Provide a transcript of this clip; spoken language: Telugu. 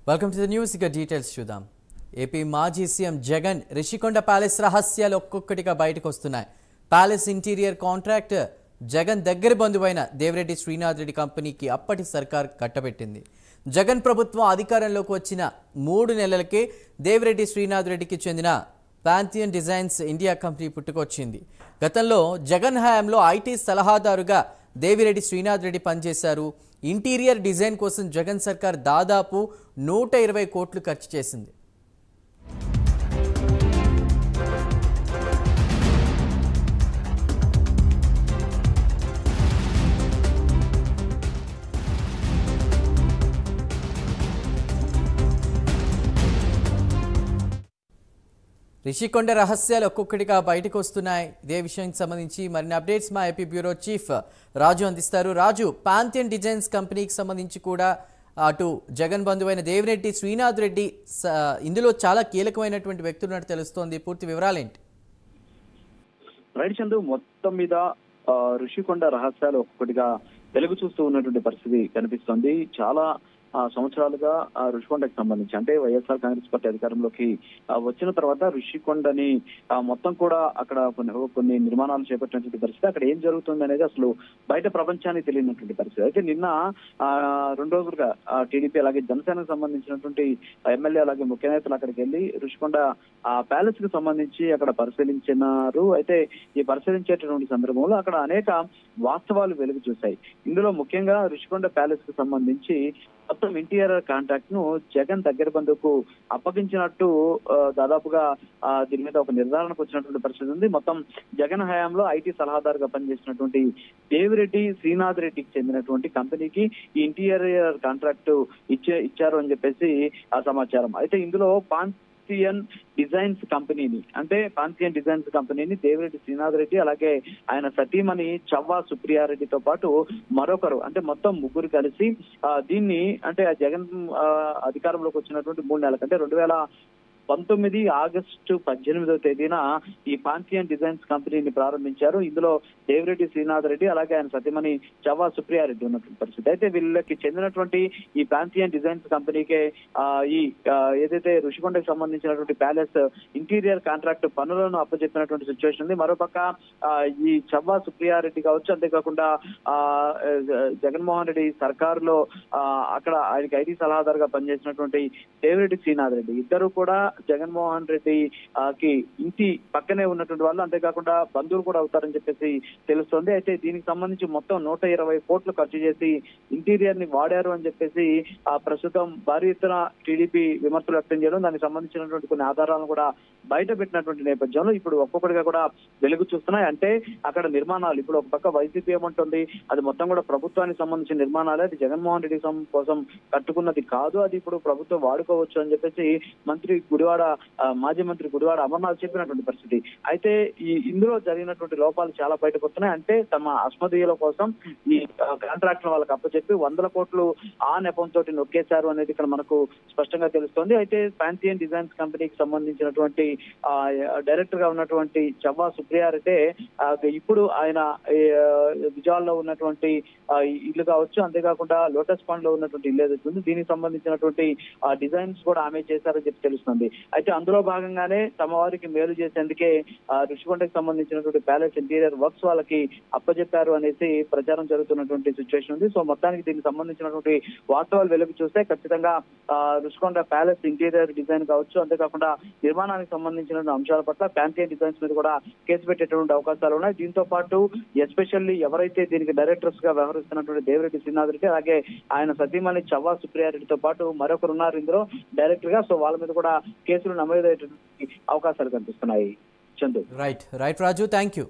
Welcome to the news. ఇక డీటెయిల్స్ చూద్దాం. ఏపీ మాజీ సీఎం జగన్ రిషికొండ ప్యాలెస్ రహస్యాలు ఒక్కొక్కటిగా బయటకు వస్తున్నాయి. ప్యాలెస్ ఇంటీరియర్ కాంట్రాక్టర్ జగన్ దగ్గర బంధువైన దేవిరెడ్డి శ్రీనాథ్ రెడ్డి కంపెనీకి అప్పటి సర్కార్ కట్టబెట్టింది. జగన్ ప్రభుత్వం అధికారంలోకి వచ్చిన 3 నెలలకే దేవిరెడ్డి శ్రీనాథ్ రెడ్డికి చెందిన పాంథియన్ డిజైన్స్ ఇండియా కంపెనీ పుట్టుకొచ్చింది. గతంలో జగన్ హయాంలో ఐటీ సలహాదారుగా దేవిరెడ్డి శ్రీనాథ్ రెడ్డి పనిచేశారు. ఇంటీరియర్ డిజైన్ కోసం జగన్ సర్కార్ దాదాపు 120 కోట్లు ఖర్చు చేసింది. రిషికొండ రహస్యాలు ఒక్కొక్కటిగా బయటకు వస్తున్నాయి. ఇదే విషయానికి సంబంధించి మరిన్ని అప్డేట్స్ మా ఏపీ బ్యూరో చీఫ్ రాజు అందిస్తారు. రాజు, పాంథియన్ డిజైన్స్ కంపెనీకి సంబంధించి కూడా అటు జగన్ బంధువైన దేవిరెడ్డి శ్రీనాథ్ రెడ్డి ఇందులో చాలా కీలకమైనటువంటి వ్యక్తులు ఉన్నట్టు తెలుస్తోంది. పూర్తి వివరాలేంటి? రైట్ చందు, మొత్తం మీద రిషికొండ రహస్యాలు ఒక్కొక్కటిగా వెలుగు చూస్తూ ఉన్నటువంటి పరిస్థితి కనిపిస్తోంది. చాలా సంవత్సరాలుగా ఋషికొండకి సంబంధించి అంటే వైఎస్ఆర్ కాంగ్రెస్ పార్టీ అధికారంలోకి వచ్చిన తర్వాత ఋషికొండని మొత్తం కూడా అక్కడ కొన్ని నిర్మాణాలు చేపట్టినటువంటి పరిస్థితి, అక్కడ ఏం జరుగుతుంది అనేది అసలు బయట ప్రపంచానికి తెలియనటువంటి పరిస్థితి. అయితే నిన్న 2 రోజులుగా టీడీపీ అలాగే జనసేనకు సంబంధించినటువంటి ఎమ్మెల్యే అలాగే ముఖ్య నేతలు అక్కడికి వెళ్లి ఋషికొండ ప్యాలెస్ కి సంబంధించి అక్కడ పరిశీలించినారు. అయితే ఈ పరిశీలించేటటువంటి సందర్భంలో అక్కడ అనేక వాస్తవాలు వెలుగు చూశాయి. ఇందులో ముఖ్యంగా ఋషికొండ ప్యాలెస్ కి సంబంధించి మొత్తం ఇంటీరియర్ కాంట్రాక్ట్ ను జగన్ దగ్గర బంధువుకు అప్పగించినట్టు దాదాపుగా దీని మీద ఒక నిర్ధారణకు వచ్చినటువంటి పరిస్థితి ఉంది. మొత్తం జగన్ హయాంలో ఐటీ సలహాదారుగా పనిచేసినటువంటి దేవిరెడ్డి శ్రీనాథ్ రెడ్డికి చెందినటువంటి కంపెనీకి ఈ ఇంటీరియర్ కాంట్రాక్ట్ ఇచ్చారు అని చెప్పేసి ఆ సమాచారం. అయితే ఇందులో పాంథియన్ డిజైన్స్ కంపెనీని దేవిరెడ్డి శ్రీనాథ్ రెడ్డి అలాగే ఆయన సతీమణి చవ్వా సుప్రియారెడ్డితో పాటు మరొకరు అంటే మొత్తం 3 కలిసి దీన్ని అంటే జగన్ అధికారంలోకి వచ్చినటువంటి 3 నెలల కంటే 2019 ఆగస్టు 18వ తేదీన ఈ పాంథియన్ డిజైన్స్ కంపెనీని ప్రారంభించారు. ఇందులో దేవిరెడ్డి శ్రీనాథ్ రెడ్డి అలాగే ఆయన సతీమణి చవ్వా సుప్రియారెడ్డి ఉన్నటువంటి పరిస్థితి. అయితే వీళ్ళకి చెందినటువంటి ఈ పాంథియన్ డిజైన్స్ కంపెనీకే ఈ ఏదైతే ఋషికొండకి సంబంధించినటువంటి ప్యాలెస్ ఇంటీరియర్ కాంట్రాక్ట్ పనులను అప్పచెప్పినటువంటి సిచ్యువేషన్ ఉంది. మరోపక్క ఈ చవ్వా సుప్రియారెడ్డి కావచ్చు, అంతేకాకుండా జగన్మోహన్ రెడ్డి సర్కారులో అక్కడ ఆయనకి ఐటీ సలహాదారుగా పనిచేసినటువంటి దేవిరెడ్డి శ్రీనాథ్ రెడ్డి ఇద్దరు కూడా జగన్మోహన్ రెడ్డికి ఇంటి పక్కనే ఉన్నటువంటి వాళ్ళు, అంతేకాకుండా బంధువులు కూడా అవుతారని చెప్పేసి తెలుస్తోంది. అయితే దీనికి సంబంధించి మొత్తం 120 కోట్లు ఖర్చు చేసి ఇంటీరియర్ ని వాడారు అని చెప్పేసి ప్రస్తుతం భారీ ఎత్తున టీడీపీ విమర్శలు వ్యక్తం చేయడం, దానికి సంబంధించినటువంటి కొన్ని ఆధారాలను కూడా బయట పెట్టినటువంటి నేపథ్యంలో ఇప్పుడు ఒక్కొక్కటిగా కూడా వెలుగు చూస్తున్నాయి. అంటే అక్కడ నిర్మాణాలు ఇప్పుడు ఒక పక్క వైసీపీ ఏమంటుంది, అది మొత్తం కూడా ప్రభుత్వానికి సంబంధించిన నిర్మాణాలే, అది జగన్మోహన్ రెడ్డి కోసం కట్టుకున్నది కాదు, అది ఇప్పుడు ప్రభుత్వం వాడుకోవచ్చు అని చెప్పేసి మాజీ మంత్రి గుడివాడ అమర్నాథ్ చెప్పినటువంటి పరిస్థితి. అయితే ఇందులో జరిగినటువంటి లోపాలు చాలా బయటకు వస్తున్నాయి. అంటే తమ అస్మదీయుల కోసం ఈ కాంట్రాక్టర్ వాళ్ళకి అప్పచెప్పి 100 కోట్లు ఆ నెపంతో నొక్కేశారు అనేది ఇక్కడ మనకు స్పష్టంగా తెలుస్తోంది. అయితే పాంథియన్ డిజైన్స్ కంపెనీకి సంబంధించినటువంటి డైరెక్టర్ గా ఉన్నటువంటి చవ్వా సుప్రియారెడ్డి ఇప్పుడు ఆయన విజయాల్లో ఉన్నటువంటి ఇల్లు కావచ్చు, అంతేకాకుండా లోటస్ పాండ్ లో ఉన్నటువంటి ఇల్లు ఏదైతుంది దీనికి సంబంధించినటువంటి డిజైన్స్ కూడా ఆమె చేశారని చెప్పి తెలుస్తుంది. అయితే అందులో భాగంగానే తమ వారికి మేలు చేసేందుకే ఋషికొండకి సంబంధించినటువంటి ప్యాలెస్ ఇంటీరియర్ వర్క్స్ వాళ్ళకి అప్పచెప్పారు అనేసి ప్రచారం జరుగుతున్నటువంటి సిచ్యువేషన్ ఉంది. సో మొత్తానికి దీనికి సంబంధించినటువంటి వాస్తవాలు వెలుగు చూస్తే ఖచ్చితంగా ఋషికొండ ప్యాలెస్ ఇంటీరియర్ డిజైన్ కావచ్చు, అంతేకాకుండా నిర్మాణానికి సంబంధించిన అంశాల పట్ల పాంథియన్ డిజైన్స్ మీద కూడా కేసు పెట్టేటువంటి అవకాశాలు ఉన్నాయి. దీంతో పాటు ఎస్పెషల్లీ ఎవరైతే దీనికి డైరెక్టర్స్ గా వ్యవహరిస్తున్నటువంటి దేవిరెడ్డి శ్రీనాథ్ రెడ్డి అలాగే ఆయన సతీమణి చవ్వా సుప్రియారెడ్డితో పాటు మరొకరు ఉన్నారు ఇందులో డైరెక్టర్ గా. సో వాళ్ళ మీద కూడా కేసులు నమోదయ్యేటువంటి అవకాశాలు కనిపిస్తున్నాయి. Chandu. Right Raju, thank you.